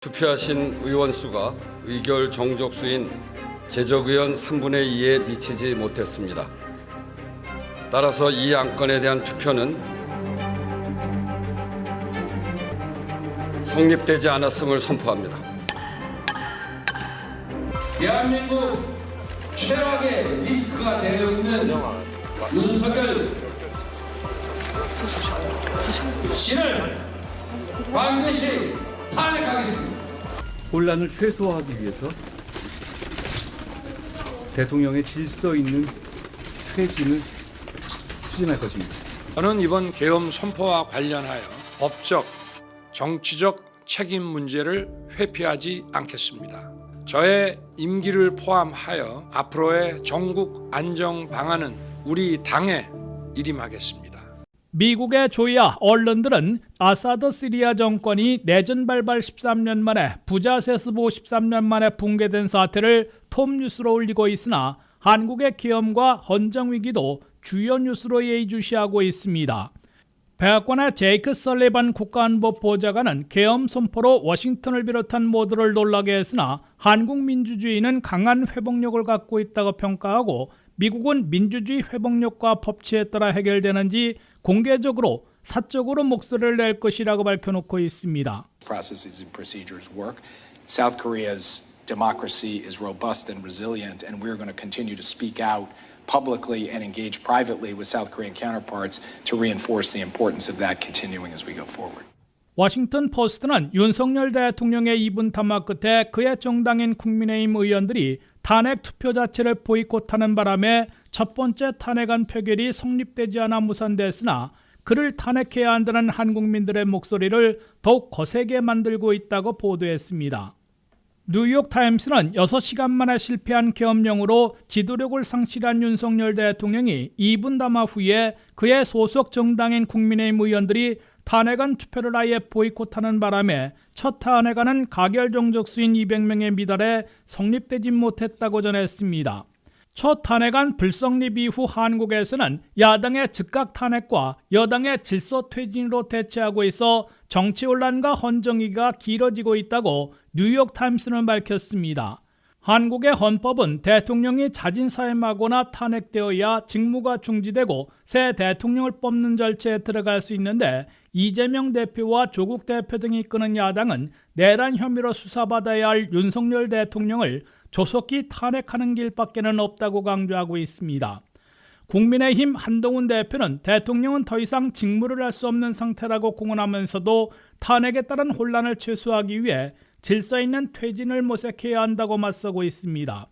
투표하신 의원 수가 의결 정족수인 제적의원 3분의 2에 미치지 못했습니다. 따라서 이 안건에 대한 투표는 성립되지 않았음을 선포합니다. 대한민국 최악의 리스크가 되어 있는 윤석열 씨를 반드시 탄핵하겠습니다. 혼란을 최소화하기 위해서 대통령의 질서 있는 퇴진을 추진할 것입니다. 저는 이번 계엄 선포와 관련하여 법적, 정치적 책임 문제를 회피하지 않겠습니다. 저의 임기를 포함하여 앞으로의 전국 안정 방안은 우리 당에 일임하겠습니다. 미국의 조야 언론들은 아사드 시리아 정권이 내전 발발 13년 만에 부자 세습 53년 만에 붕괴된 사태를 톱뉴스로 올리고 있으나 한국의 계엄과 헌정 위기도 주요 뉴스로 예의주시하고 있습니다. 백악관의 제이크 설리반 국가안보 보좌관은 계엄 선포로 워싱턴을 비롯한 모두를 놀라게 했으나 한국 민주주의는 강한 회복력을 갖고 있다고 평가하고 미국은 민주주의 회복력과 법치에 따라 해결되는지 공개적으로 사적으로 목소리를 낼 것이라고 밝혀놓고 있습니다. Processes and procedures work. South Korea's democracy is robust and resilient, and we're going to continue to speak out publicly and engage privately with South Korean counterparts to reinforce the importance of that continuing as we go forward. 워싱턴 포스트는 윤석열 대통령의 이분 담화 끝에 그의 정당인 국민의힘 의원들이 탄핵 투표 자체를 보이콧하는 바람에 첫 번째 탄핵안 표결이 성립되지 않아 무산됐으나 그를 탄핵해야 한다는 한국민들의 목소리를 더욱 거세게 만들고 있다고 보도했습니다. 뉴욕타임스는 6시간 만에 실패한 계엄령으로 지도력을 상실한 윤석열 대통령이 2분 담화 후에 그의 소속 정당인 국민의힘 의원들이 탄핵안 투표를 아예 보이콧하는 바람에 첫 탄핵안은 가결 정족수인 200명에 미달해 성립되지 못했다고 전했습니다. 첫 탄핵안 불성립 이후 한국에서는 야당의 즉각 탄핵과 여당의 질서 퇴진으로 대치하고 있어 정치 혼란과 헌정위기가 길어지고 있다고 뉴욕타임스는 밝혔습니다. 한국의 헌법은 대통령이 자진사임하거나 탄핵되어야 직무가 중지되고 새 대통령을 뽑는 절차에 들어갈 수 있는데 이재명 대표와 조국 대표 등이 이끄는 야당은 내란 혐의로 수사받아야 할 윤석열 대통령을 조속히 탄핵하는 길밖에는 없다고 강조하고 있습니다. 국민의힘 한동훈 대표는 대통령은 더 이상 직무를 할 수 없는 상태라고 공언하면서도 탄핵에 따른 혼란을 최소화하기 위해 질서 있는 퇴진을 모색해야 한다고 맞서고 있습니다.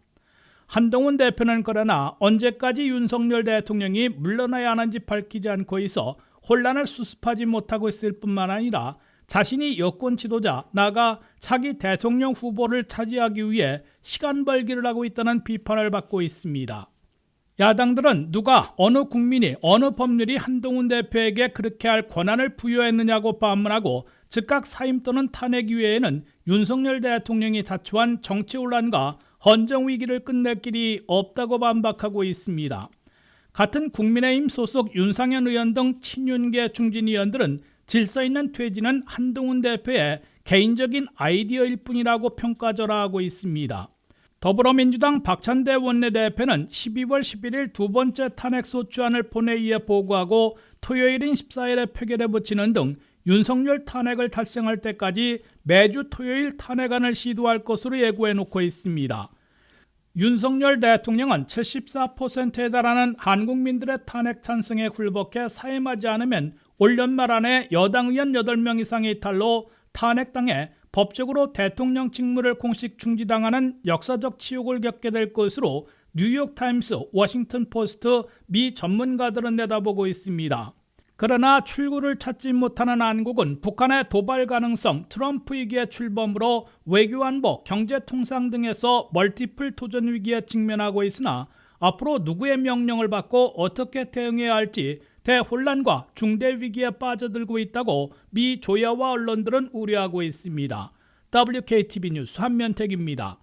한동훈 대표는 그러나 언제까지 윤석열 대통령이 물러나야 하는지 밝히지 않고 있어 혼란을 수습하지 못하고 있을 뿐만 아니라 자신이 여권 지도자 나아가 차기 대통령 후보를 차지하기 위해 시간 벌기를 하고 있다는 비판을 받고 있습니다. 야당들은 누가 어느 국민이 어느 법률이 한동훈 대표에게 그렇게 할 권한을 부여했느냐고 반문하고 즉각 사임 또는 탄핵 이외에는 윤석열 대통령이 자초한 정치 혼란과 헌정 위기를 끝낼 길이 없다고 반박하고 있습니다. 같은 국민의힘 소속 윤상현 의원 등 친윤계 중진 의원들은 질서 있는 퇴진은 한동훈 대표의 개인적인 아이디어일 뿐이라고 평가절하하고 있습니다. 더불어민주당 박찬대 원내대표는 12월 11일 두 번째 탄핵소추안을 본회의에 보고하고 토요일인 14일에 표결에 붙이는 등 윤석열 탄핵을 달성할 때까지 매주 토요일 탄핵안을 시도할 것으로 예고해놓고 있습니다. 윤석열 대통령은 74%에 달하는 한국민들의 탄핵 찬성에 굴복해 사임하지 않으면 올 연말 안에 여당 의원 8명 이상의 이탈로 탄핵당해 법적으로 대통령 직무를 공식 중지당하는 역사적 치욕을 겪게 될 것으로 뉴욕타임스, 워싱턴포스트, 미 전문가들은 내다보고 있습니다. 그러나 출구를 찾지 못하는 한국은 북한의 도발 가능성, 트럼프 위기의 출범으로 외교안보, 경제통상 등에서 멀티플 도전 위기에 직면하고 있으나 앞으로 누구의 명령을 받고 어떻게 대응해야 할지 대혼란과 중대 위기에 빠져들고 있다고 미 조야와 언론들은 우려하고 있습니다. WKTV 뉴스 한면택입니다.